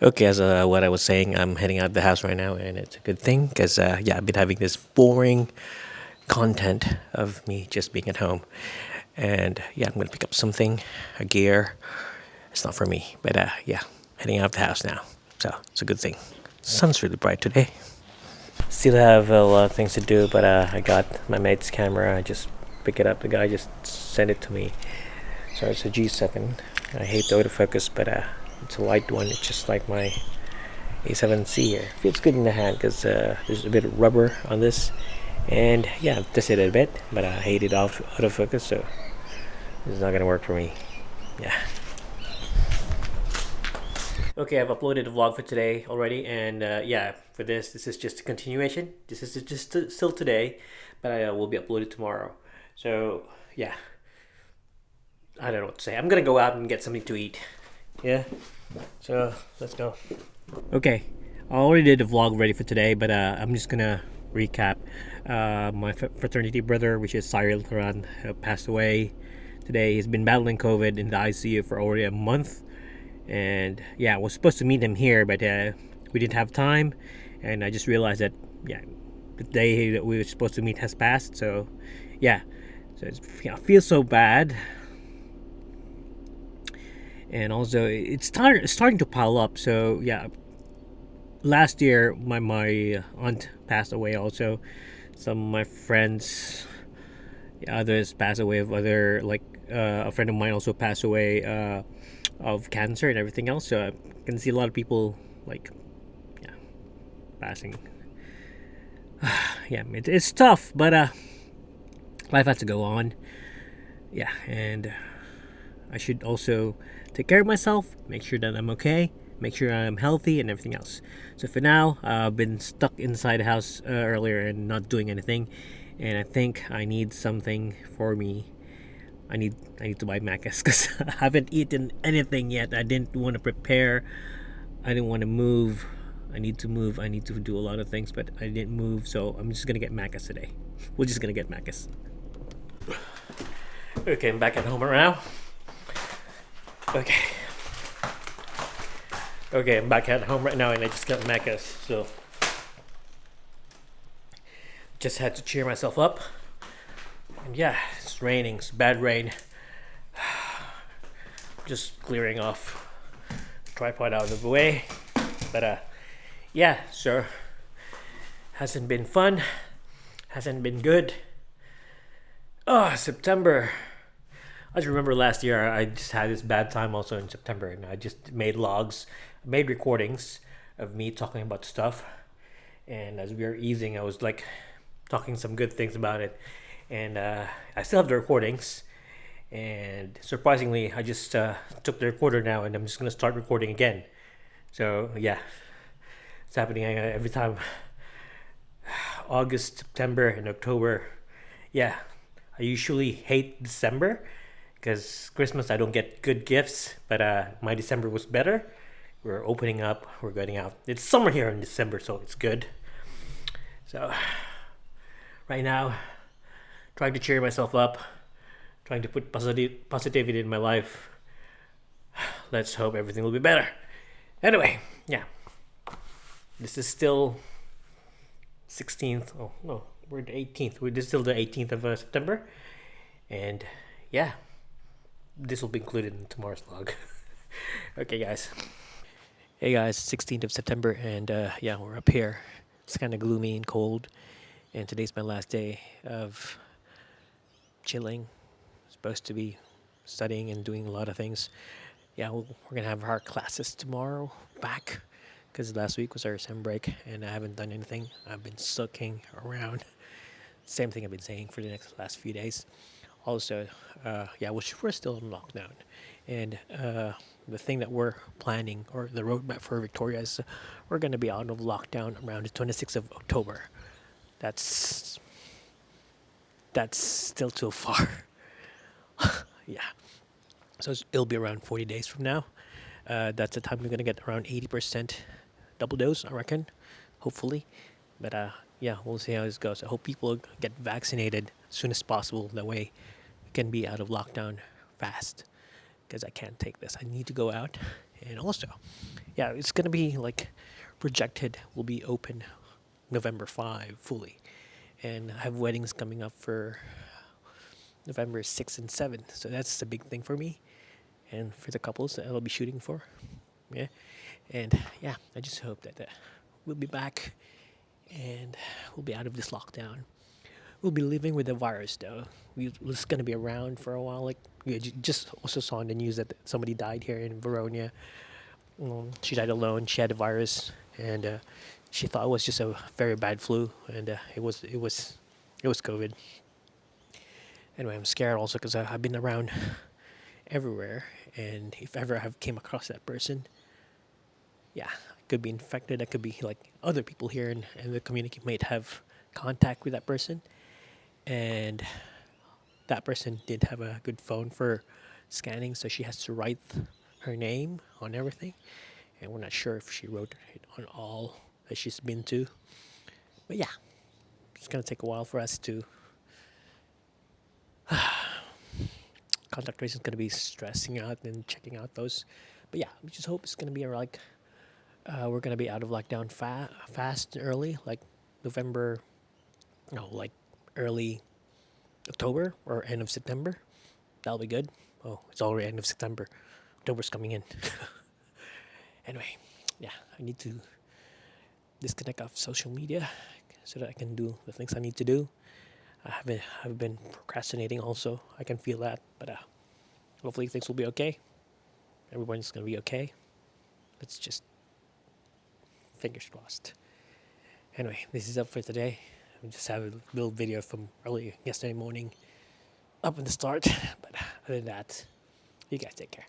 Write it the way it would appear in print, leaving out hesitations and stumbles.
Okay, as what I was saying, I'm heading out of the house right now, and it's a good thing because yeah, I've been having this boring content of me just being at home, and yeah, I'm gonna pick up something, a gear. It's not for me, but yeah, heading out of the house now, so it's a good thing. Sun's really bright today. Still have a lot of things to do, but I got my mate's camera. I just pick it up. The guy just sent it to me. So it's a G7. I hate the autofocus, but it's a light one. It's just like my A7C here. Feels good in the hand because there's a bit of rubber on this. And yeah, I've tested it a bit, but I hate it off autofocus, so it's not gonna work for me. Yeah. Okay, I've uploaded a vlog for today already, and yeah, for this is just a continuation. This is just still today, but I will be uploaded tomorrow. So yeah, I don't know what to say. I'm gonna go out and get something to eat. Yeah. So let's go. Okay, I already did a vlog ready for today, but I'm just gonna recap. My fraternity brother, which is Cyril Turan, passed away today. He's been battling COVID in the ICU for already a month, and yeah, I was supposed to meet him here, but we didn't have time, and I just realized that yeah, the day that we were supposed to meet has passed. So yeah, so I feel so bad. And also, it's starting to pile up. So yeah, last year my aunt passed away. Also, some of my friends, others passed away of other like a friend of mine also passed away of cancer and everything else. So I can see a lot of people like yeah passing. Yeah, it's tough, but life has to go on. Yeah, and I should also take care of myself, make sure that I'm okay, make sure I'm healthy, and everything else. So for now, I've been stuck inside the house earlier and not doing anything, and I think I need something for me. I need to buy macas because I haven't eaten anything yet. I didn't want to prepare. I didn't want to move. I need to move. I need to do a lot of things, but I didn't move, so I'm just gonna get macas today. We're just gonna get macas. Okay, I'm back at home right now. Okay. Okay, I'm back at home right now and I just got macas, so just had to cheer myself up. And yeah, it's raining, it's bad rain. Just clearing off tripod out of the way. But yeah, so hasn't been fun, hasn't been good. Oh, September. I just remember last year I just had this bad time also in September, and I just made logs, made recordings of me talking about stuff. And as we were easing, I was like talking some good things about it. And I still have the recordings. And surprisingly, I just took the recorder now, and I'm just gonna start recording again. So yeah, it's happening every time. August, September, and October. Yeah, I usually hate December because Christmas I don't get good gifts, but my December was better. We're opening up, we're getting out. It's summer here in December, so it's good. So right now, trying to cheer myself up, trying to put positivity in my life. Let's hope everything will be better. Anyway, yeah, this is still 16th. Oh no, we're the 18th. This is still the 18th of September, and yeah, this will be included in tomorrow's vlog. Okay, guys. Hey guys, 16th of September, and yeah, we're up here. It's kind of gloomy and cold, and today's my last day of chilling. Supposed to be studying and doing a lot of things. Yeah, we're gonna have our classes tomorrow back because last week was our sem break, and I haven't done anything. I've been sucking around. Same thing I've been saying for the last few days. Also, yeah, we're still in lockdown, and the thing that we're planning or the roadmap for Victoria is we're gonna be out of lockdown around the 26th of October. That's still too far. Yeah, so it'll be around 40 days from now. That's the time we're gonna get around 80% double dose, I reckon, hopefully. But yeah, we'll see how this goes. I hope people get vaccinated as soon as possible. That way, we can be out of lockdown fast. Because I can't take this. I need to go out And also, yeah, it's gonna be like projected will be open November 5 fully, and I have weddings coming up for November 6 and 7. So that's the big thing for me and for the couples that I'll be shooting for. Yeah. And yeah, I just hope that we'll be back and we'll be out of this lockdown. We'll be living with the virus though. It's going to be around for a while. Like, you just also saw in the news that somebody died here in Verona. She died alone. She had the virus, and she thought it was just a very bad flu, and it was COVID. Anyway, I'm scared also because I've been around everywhere, and if ever I have came across that person, yeah, I could be infected. I could be like other people here in the community might have contact with that person, and that person did have a good phone for scanning, so she has to write her name on everything, and we're not sure if she wrote it on all that she's been to. But yeah, it's gonna take a while for us to contact tracing is going to be stressing out and checking out those. But yeah, we just hope it's going to be like we're going to be out of lockdown fast and early, like November, no, like early October or end of September. That'll be good. Oh, it's already end of September. October's coming in. Anyway, yeah, I need to disconnect off social media so that I can do the things I need to do. I've been procrastinating also. I can feel that, but hopefully things will be okay. Everyone's gonna be okay. Let's just fingers crossed. Anyway, this is up for today. I just have a little video from early yesterday morning up in the start. But other than that, you guys take care.